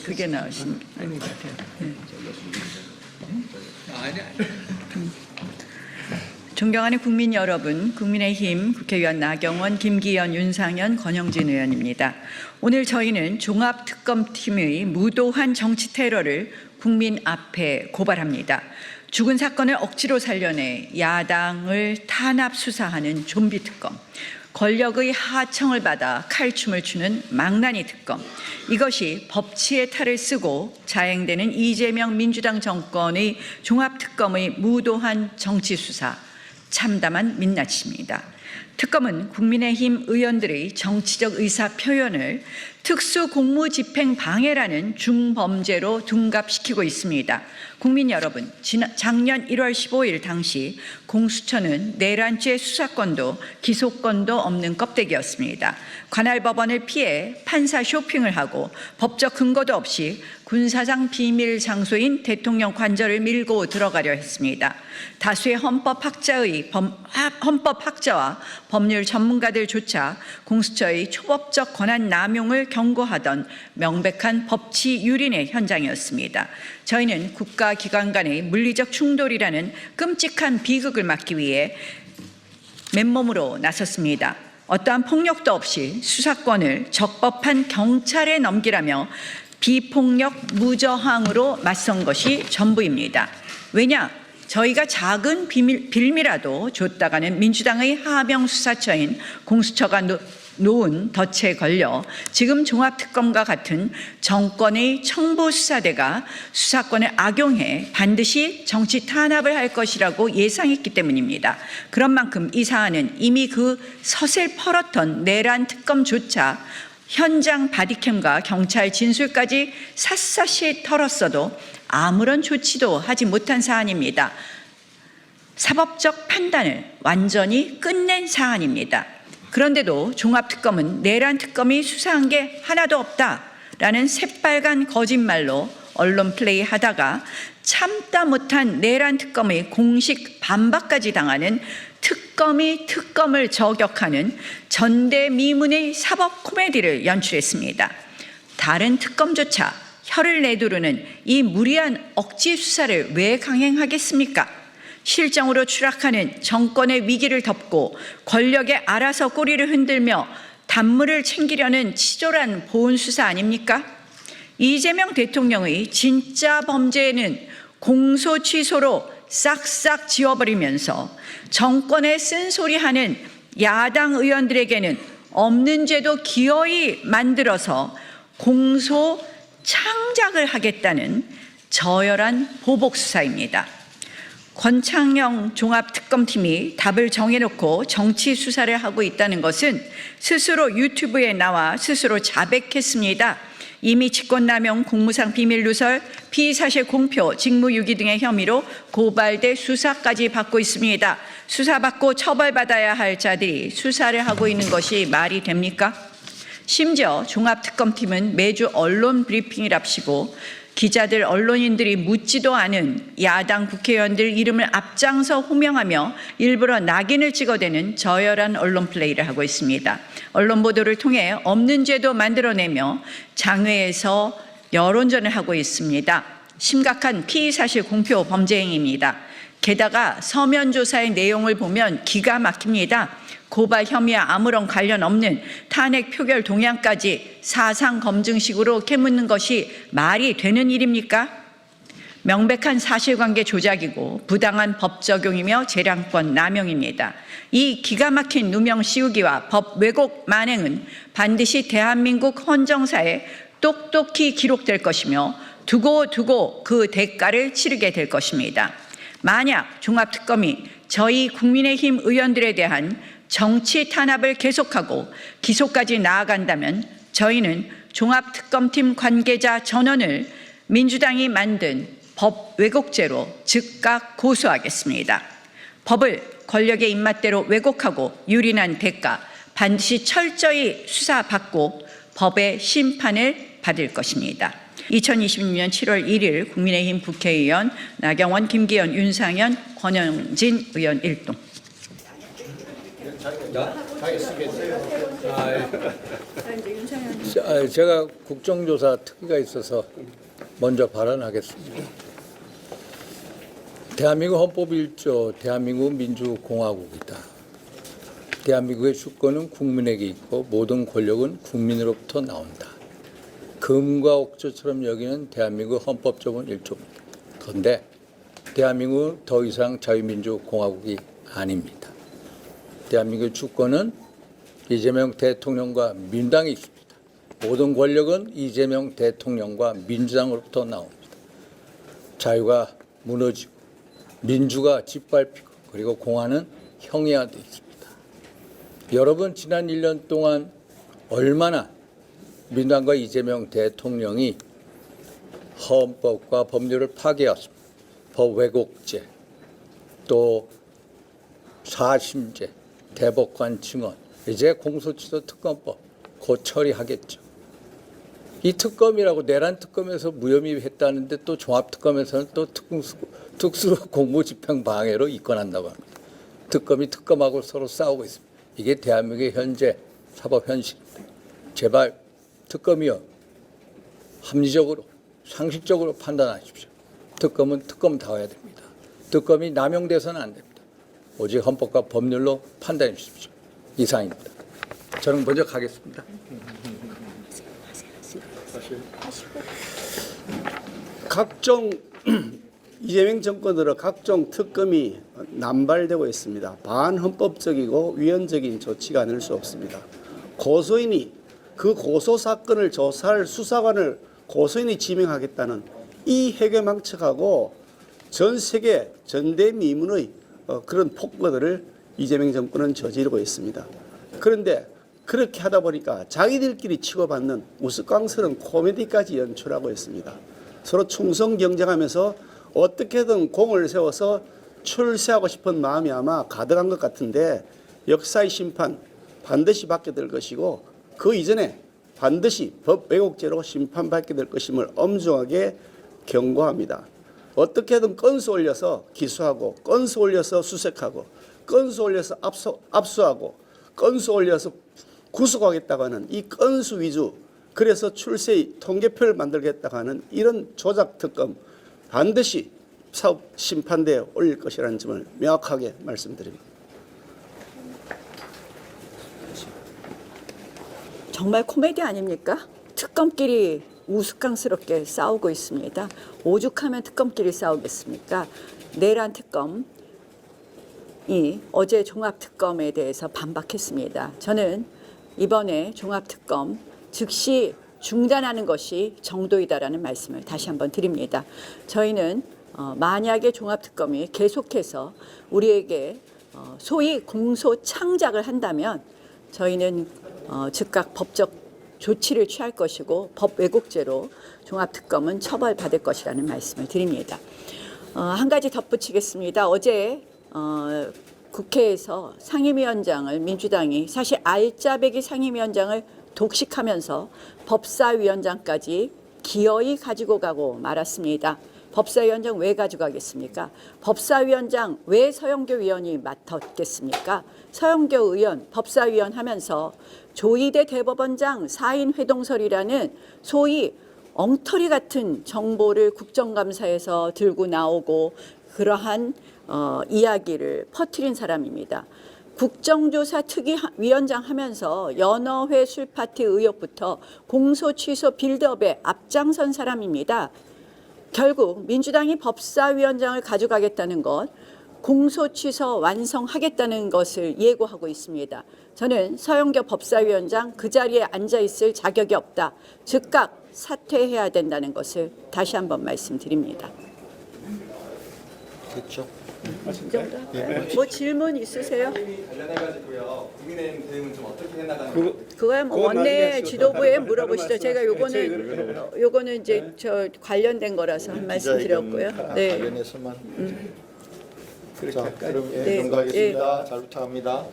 그게 나으신 것 같아요. 네. 존경하는 국민 여러분, 국민의힘 국회의원 나경원, 김기현, 윤상현, 권영진 의원입니다. 오늘 저희는 종합특검팀의 무도한 정치 테러를 국민 앞에 고발합니다. 죽은 사건을 억지로 살려내 야당을 탄압 수사하는 좀비 특검, 권력의 하청을 받아 칼춤을 추는 망나니 특검, 이것이 법치의 탈을 쓰고 자행되는 이재명 민주당 정권의 종합특검의 무도한 정치 수사, 참담한 민낯입니다. 특검은 국민의힘 의원들의 정치적 의사 표현을 특수공무집행 방해라는 중범죄로 둔갑시키고 있습니다. 국민 여러분, 작년 1월 15일 당시 공수처는 내란죄 수사권도 기소권도 없는 껍데기였습니다. 관할 법원을 피해 판사 쇼핑을 하고 법적 근거도 없이 군사상 비밀 장소인 대통령 관저를 밀고 들어가려 했습니다. 다수의 헌법학자와 법률 전문가들조차 공수처의 초법적 권한 남용을 경고하던 명백한 법치 유린의 현장이었습니다. 저희는 국가기관 간의 물리적 충돌이라는 끔찍한 비극을 막기 위해 맨몸으로 나섰습니다. 어떠한 폭력도 없이 수사권을 적법한 경찰에 넘기라며 비폭력 무저항으로 맞선 것이 전부입니다. 왜냐? 저희가 작은 빌미라도 줬다가는 민주당의 하명 수사처인 공수처가 놓은 덫에 걸려 지금 종합특검과 같은 정권의 청부수사대가 수사권을 악용해 반드시 정치 탄압을 할 것이라고 예상했기 때문입니다. 그런 만큼 이 사안은 이미 그 서슬퍼렇던 내란 특검조차 현장 바디캠과 경찰 진술까지 샅샅이 털었어도 아무런 조치도 하지 못한 사안입니다. 사법적 판단을 완전히 끝낸 사안입니다. 그런데도 종합특검은 내란 특검이 수사한 게 하나도 없다라는 새빨간 거짓말로 언론 플레이 하다가 참다 못한 내란 특검의 공식 반박까지 당하는 특검이 특검을 저격하는 전대미문의 사법 코미디를 연출했습니다. 다른 특검조차 혀를 내두르는 이 무리한 억지 수사를 왜 강행하겠습니까? 실정으로 추락하는 정권의 위기를 덮고 권력에 알아서 꼬리를 흔들며 단물을 챙기려는 치졸한 보훈수사 아닙니까? 이재명 대통령의 진짜 범죄는 공소 취소로 싹싹 지워버리면서 정권에 쓴소리하는 야당 의원들에게는 없는 죄도 기어이 만들어서 공소 창작을 하겠다는 저열한 보복수사입니다. 권창영 종합특검팀이 답을 정해놓고 정치 수사를 하고 있다는 것은 스스로 유튜브에 나와 스스로 자백했습니다. 이미 직권남용, 공무상 비밀누설, 피의사실 공표, 직무유기 등의 혐의로 고발돼 수사까지 받고 있습니다. 수사받고 처벌받아야 할 자들이 수사를 하고 있는 것이 말이 됩니까? 심지어 종합특검팀은 매주 언론 브리핑이랍시고 기자들, 언론인들이 묻지도 않은 야당 국회의원들 이름을 앞장서 호명하며 일부러 낙인을 찍어대는 저열한 언론 플레이를 하고 있습니다. 언론 보도를 통해 없는 죄도 만들어내며 장외에서 여론전을 하고 있습니다. 심각한 피의사실 공표 범죄 행위입니다. 게다가 서면 조사의 내용을 보면 기가 막힙니다. 고발 혐의와 아무런 관련 없는 탄핵 표결 동향까지 사상 검증식으로 캐묻는 것이 말이 되는 일입니까? 명백한 사실관계 조작이고 부당한 법 적용이며 재량권 남용입니다. 이 기가 막힌 누명 씌우기와 법 왜곡 만행은 반드시 대한민국 헌정사에 똑똑히 기록될 것이며 두고 그 대가를 치르게 될 것입니다. 만약 종합특검이 저희 국민의힘 의원들에 대한 정치 탄압을 계속하고 기소까지 나아간다면 저희는 종합특검팀 관계자 전원을 민주당이 만든 법 왜곡죄로 즉각 고소하겠습니다. 법을 권력의 입맛대로 왜곡하고 유린한 대가 반드시 철저히 수사받고 법의 심판을 받을 것입니다. 2026년 7월 1일 국민의힘 국회의원 나경원, 김기현, 윤상현, 권영진 의원 일동. 제가 국정조사 특위가 있어서 먼저 발언하겠습니다. 대한민국 헌법 1조 대한민국 민주공화국이다. 대한민국의 주권은 국민에게 있고 모든 권력은 국민으로부터 나온다. 금과 옥조처럼 여기는 대한민국 헌법조문 1조입니다. 그런데 대한민국은 더 이상 자유민주공화국이 아닙니다. 대한민국의 주권은 이재명 대통령과 민주당이 있습니다. 모든 권력은 이재명 대통령과 민주당으로부터 나옵니다. 자유가 무너지고 민주가 짓밟히고 그리고 공화는 형이화되어 있습니다. 여러분 지난 1년 동안 얼마나 민주당과 이재명 대통령이 헌법과 법률을 파괴했습니다. 법 왜곡죄, 또 사심죄, 대법관 증언, 이제 공소취소 특검법 곧 처리하겠죠. 이 특검이라고 내란 특검에서 무혐의 했다는데 또 종합특검에서는 또 특수 공무집행 방해로 입건한다고 합니다. 특검이 특검하고 서로 싸우고 있습니다. 이게 대한민국의 현재 사법 현실입니다. 제발 특검이요, 합리적으로 상식적으로 판단하십시오. 특검은 특검다워야 됩니다. 특검이 남용돼서는 안 됩니다. 오직 헌법과 법률로 판단해 주십시오. 이상입니다. 저는 먼저 가겠습니다. 각종 이재명 정권으로 각종 특검이 남발되고 있습니다. 반헌법적이고 위헌적인 조치가 아닐 수 없습니다. 고소인이 그 고소 사건을 조사할 수사관을 고소인이 지명하겠다는 이 해괴망측하고 전 세계 전대미문의 그런 폭거들을 이재명 정권은 저지르고 있습니다. 그런데 그렇게 하다 보니까 자기들끼리 치고받는 우스꽝스러운 코미디까지 연출하고 있습니다. 서로 충성 경쟁하면서 어떻게든 공을 세워서 출세하고 싶은 마음이 아마 가득한 것 같은데 역사의 심판 반드시 받게 될 것이고 그 이전에 반드시 법 왜곡죄로 심판받게 될 것임을 엄중하게 경고합니다. 어떻게든 건수 올려서 기소하고 건수 올려서 수색하고 건수 올려서 압수하고 건수 올려서 구속하겠다고 하는 이 건수 위주, 그래서 출세의 통계표를 만들겠다고 하는 이런 조작 특검 반드시 사법 심판대에 올릴 것이라는 점을 명확하게 말씀드립니다. 정말 코미디 아닙니까? 특검끼리 우스꽝스럽게 싸우고 있습니다. 오죽하면 특검끼리 싸우겠습니까? 내란 특검이 어제 종합특검에 대해서 반박했습니다. 저는 이번에 종합특검 즉시 중단하는 것이 정도이다라는 말씀을 다시 한번 드립니다. 저희는 만약에 종합특검이 계속해서 우리에게 소위 공소 창작을 한다면 저희는 즉각 법적 조치를 취할 것이고 법 왜곡죄로 종합특검은 처벌받을 것이라는 말씀을 드립니다. 한 가지 덧붙이겠습니다. 어제 국회에서 상임위원장을 민주당이 사실 알짜배기 상임위원장을 독식하면서 법사위원장까지 기어이 가지고 가고 말았습니다. 법사위원장 왜 가져가겠습니까? 법사위원장 왜 서영교 의원이 맡았겠습니까? 서영교 의원 법사위원 하면서 조희대 대법원장 사인 회동설이라는 소위 엉터리 같은 정보를 국정감사에서 들고 나오고 그러한 이야기를 퍼뜨린 사람입니다. 국정조사 특위위원장 하면서 연어회 술파티 의혹부터 공소 취소 빌드업에 앞장선 사람입니다. 결국 민주당이 법사위원장을 가져가겠다는 것, 공소 취소 완성하겠다는 것을 예고하고 있습니다. 저는 서영교 법사위원장 그 자리에 앉아 있을 자격이 없다. 즉각 사퇴해야 된다는 것을 다시 한번 말씀드립니다. 그렇죠. 뭐 질문 있으세요? 관련해가지고요. 국민의힘 대응은 좀 어떻게 해나가는 그거야 뭐 원내 지도부에 물어보시죠. 제가 요거는 이제 저 관련된 거라서 한 말씀 드렸고요. 네. 관련해서만. 그렇게 자, 할까요? 그럼 네. 넘어가겠습니다. 잘 부탁합니다.